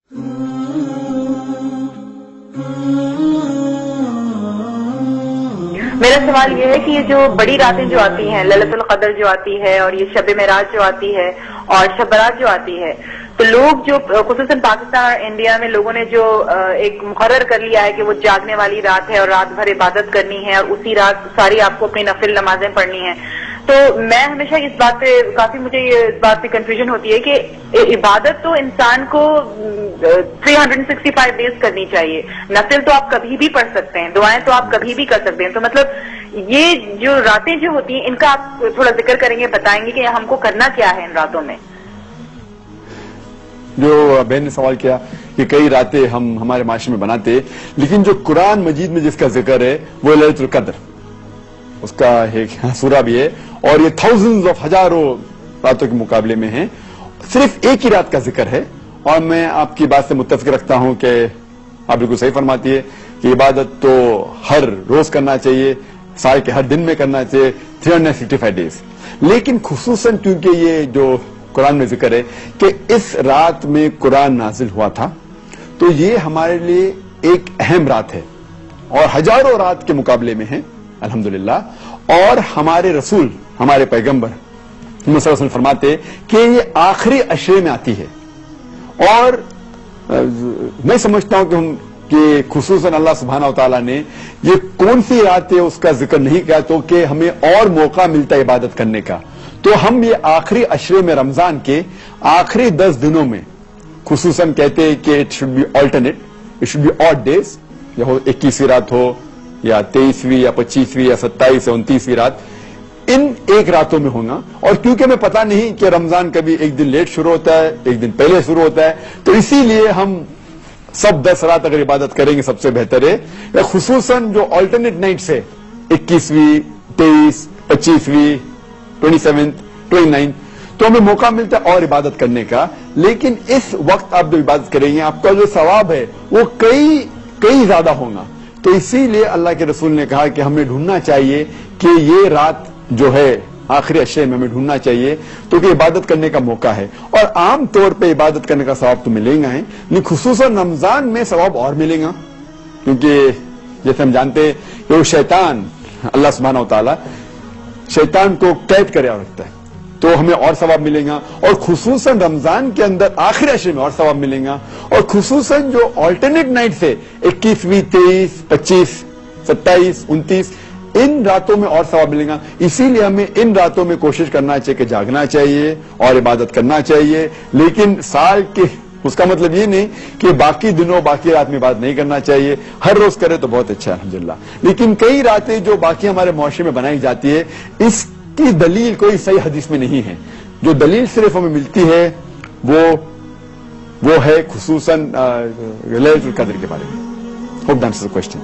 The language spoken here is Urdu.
میرا سوال یہ ہے کہ یہ جو بڑی راتیں جو آتی ہیں، لیلۃ القدر جو آتی ہے اور یہ شب معراج جو آتی ہے اور شب برات جو آتی ہے، تو لوگ جو خصوصاً پاکستان اور انڈیا میں لوگوں نے جو ایک مقرر کر لیا ہے کہ وہ جاگنے والی رات ہے اور رات بھر عبادت کرنی ہے اور اسی رات ساری آپ کو اپنی نفل نمازیں پڑھنی ہیں، تو میں ہمیشہ اس بات پہ کافی مجھے اس بات پہ کنفیوژن ہوتی ہے کہ عبادت تو انسان کو 365 ڈیز کرنی چاہیے، نفل تو آپ کبھی بھی پڑھ سکتے ہیں، دعائیں تو آپ کبھی بھی کر سکتے ہیں، تو مطلب یہ جو راتیں جو ہوتی ہیں ان کا آپ تھوڑا ذکر کریں گے، بتائیں گے کہ ہم کو کرنا کیا ہے ان راتوں میں؟ جو بہن نے سوال کیا کہ کئی راتیں ہم ہمارے معاشرے میں بناتے، لیکن جو قرآن مجید میں جس کا ذکر ہے وہ لیلۃ القدر، اس کا ایک سورہ بھی ہے اور یہ تھاؤزنز آف ہزاروں راتوں کے مقابلے میں ہیں، صرف ایک ہی رات کا ذکر ہے، اور میں آپ کی بات سے متفق رکھتا ہوں کہ آپ بالکل صحیح فرماتی ہے کہ عبادت تو ہر روز کرنا چاہیے، سال کے ہر دن میں کرنا چاہیے، 365 ڈیز، لیکن خصوصاً کیونکہ یہ جو قرآن میں ذکر ہے کہ اس رات میں قرآن نازل ہوا تھا، تو یہ ہمارے لیے ایک اہم رات ہے اور ہزاروں رات کے مقابلے میں ہے الحمدللہ، اور ہمارے رسول ہمارے پیغمبر محمد صلی اللہ علیہ وسلم فرماتے کہ یہ آخری عشرے میں آتی ہے، اور میں سمجھتا ہوں کہ خصوصاً اللہ سبحانہ و تعالیٰ نے یہ کون سی رات ہے اس کا ذکر نہیں کیا تو کہ ہمیں اور موقع ملتا ہے عبادت کرنے کا، تو ہم یہ آخری عشرے میں رمضان کے آخری 10 دنوں میں خصوصاً کہتے ہیں کہ it should be alternate, it should be odd days, یا 21ویں رات ہو یا 23ویں یا 25ویں یا 27 یا 29ویں رات، ان ایک راتوں میں ہونا، اور کیونکہ ہمیں پتہ نہیں کہ رمضان کبھی ایک دن لیٹ شروع ہوتا ہے، ایک دن پہلے شروع ہوتا ہے، تو اسی لیے ہم سب 10 رات اگر عبادت کریں گے سب سے بہتر ہے، یا خصوصاً جو آلٹرنیٹ نائٹس ہے 21ویں 23 25ویں 27 29، تو ہمیں موقع ملتا ہے اور عبادت کرنے کا، لیکن اس وقت آپ جو عبادت کریں گے آپ کا جو ثواب ہے وہ کئی زیادہ ہوگا، تو اسی لیے اللہ کے رسول نے کہا کہ ہمیں ڈھونڈنا چاہیے کہ یہ رات جو ہے آخری عشرے میں ہمیں ڈھونڈنا چاہیے تو کہ عبادت کرنے کا موقع ہے، اور عام طور پہ عبادت کرنے کا ثواب تو ملے گا، لیکن خصوصاً رمضان میں ثواب اور ملے گا، کیونکہ جیسے ہم جانتے ہیں کہ وہ شیطان اللہ سبحانہ و تعالیٰ شیطان کو قید کرے اور رکھتا ہے، تو ہمیں اور ثواب ملے گا، اور خصوصاً رمضان کے اندر آخری عشرے میں اور ثواب ملے گا، اور خصوصاً جو آلٹرنیٹ نائٹ ہے 21ویں 23 25 27 29، ان راتوں میں اور ثواب ملے گا، اسی لیے ہمیں ان راتوں میں کوشش کرنا چاہیے کہ جاگنا چاہیے اور عبادت کرنا چاہیے، لیکن سال کے اس کا مطلب یہ نہیں کہ باقی دنوں باقی رات میں عبادت نہیں کرنا چاہیے، ہر روز کرے تو بہت اچھا ہے الحمدللہ، لیکن کئی راتیں جو باقی ہمارے معاشرے میں بنائی جاتی ہے اس کی دلیل کوئی صحیح حدیث میں نہیں ہے، جو دلیل صرف ہمیں ملتی ہے وہ ہے خصوصاً لیلۃ القدر کے بارے میں۔ Hope that's the question.